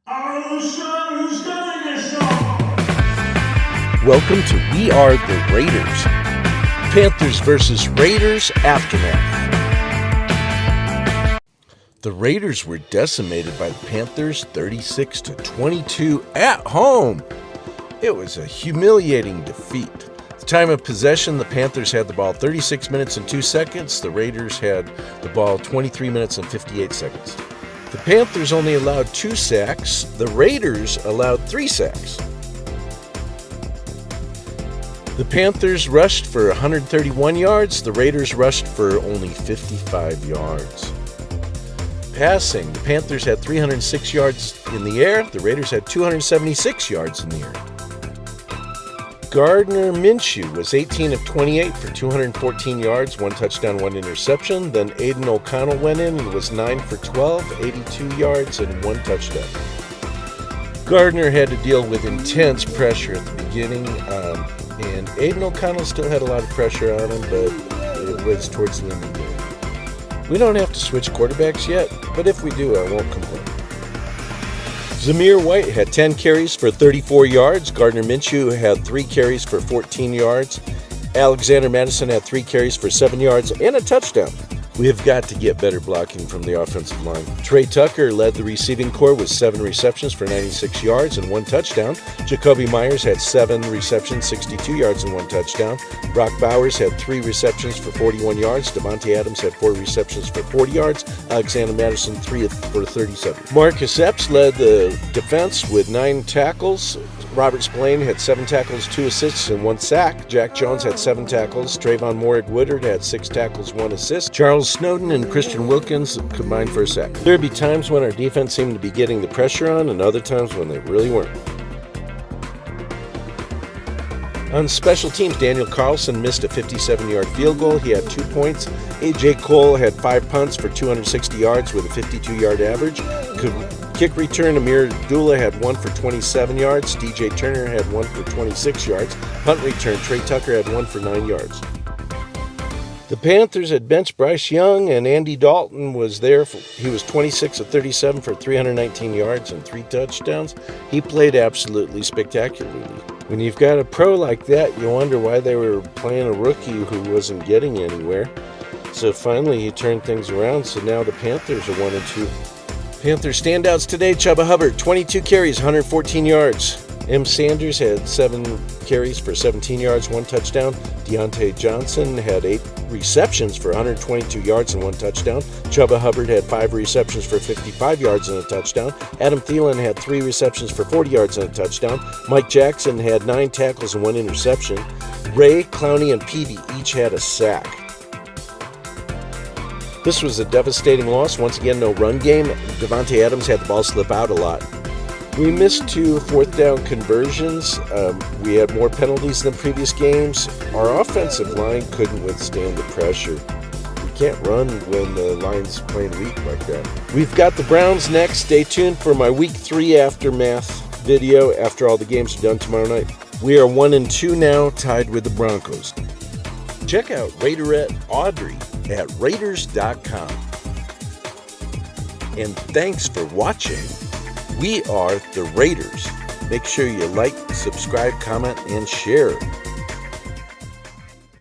Welcome to We Are the Raiders. Panthers versus Raiders aftermath. The Raiders were decimated by the Panthers 36-22 at home. It was a humiliating defeat. At the time of possession, the Panthers had the ball 36 minutes and 2 seconds. The Raiders had the ball 23 minutes and 58 seconds. The Panthers only allowed 2 sacks. The Raiders allowed 3 sacks. The Panthers rushed for 131 yards. The Raiders rushed for only 55 yards. Passing, the Panthers had 306 yards in the air. The Raiders had 276 yards in the air. Gardner Minshew was 18 of 28 for 214 yards, 1 touchdown, 1 interception. Then Aiden O'Connell went in and was 9 for 12, 82 yards, and 1 touchdown. Gardner had to deal with intense pressure at the beginning, and Aiden O'Connell still had a lot of pressure on him, but it was towards the end of the game. We don't have to switch quarterbacks yet, but if we do, I won't complain. Zamir White had 10 carries for 34 yards. Gardner Minshew had 3 carries for 14 yards. Alexander Madison had 3 carries for 7 yards and a touchdown. We have got to get better blocking from the offensive line. Trey Tucker led the receiving corps with 7 receptions for 96 yards and 1 touchdown. Jacoby Myers had 7 receptions, 62 yards and 1 touchdown. Brock Bowers had 3 receptions for 41 yards. Devontae Adams had 4 receptions for 40 yards. Alexander Madison 3 for 37. Marcus Epps led the defense with 9 tackles. Robert Spillane had 7 tackles, 2 assists, and 1 sack. Jack Jones had 7 tackles. Trayvon Morig-Woodard had 6 tackles, 1 assist. Charles Snowden and Christian Wilkins combined for a sack. There would be times when our defense seemed to be getting the pressure on, and other times when they really weren't. On special teams, Daniel Carlson missed a 57-yard field goal. He had 2 points. A.J. Cole had 5 punts for 260 yards with a 52-yard average. Kick return, Amir Abdullah had 1 for 27 yards. DJ Turner had 1 for 26 yards. Punt return, Trey Tucker had 1 for 9 yards. The Panthers had benched Bryce Young, and Andy Dalton was there. He was 26 of 37 for 319 yards and 3 touchdowns. He played absolutely spectacularly. When you've got a pro like that, you wonder why they were playing a rookie who wasn't getting anywhere. So finally he turned things around, so now the Panthers are 1-2. Panthers standouts today, Chuba Hubbard, 22 carries, 114 yards. M. Sanders had 7 carries for 17 yards, 1 touchdown. Deontay Johnson had 8 receptions for 122 yards and 1 touchdown. Chuba Hubbard had 5 receptions for 55 yards and a touchdown. Adam Thielen had 3 receptions for 40 yards and a touchdown. Mike Jackson had 9 tackles and 1 interception. Ray, Clowney, and Peavy each had a sack. This was a devastating loss. Once again, no run game. Devontae Adams had the ball slip out a lot. We missed 2 fourth down conversions. We had more penalties than previous games. Our offensive line couldn't withstand the pressure. We can't run when the line's playing weak like that. We've got the Browns next. Stay tuned for my Week 3 aftermath video after all the games are done tomorrow night. We are 1-2 now, tied with the Broncos. Check out Raiderette Audrey at Raiders.com. And thanks for watching. We are the Raiders. Make sure you like, subscribe, comment, and share.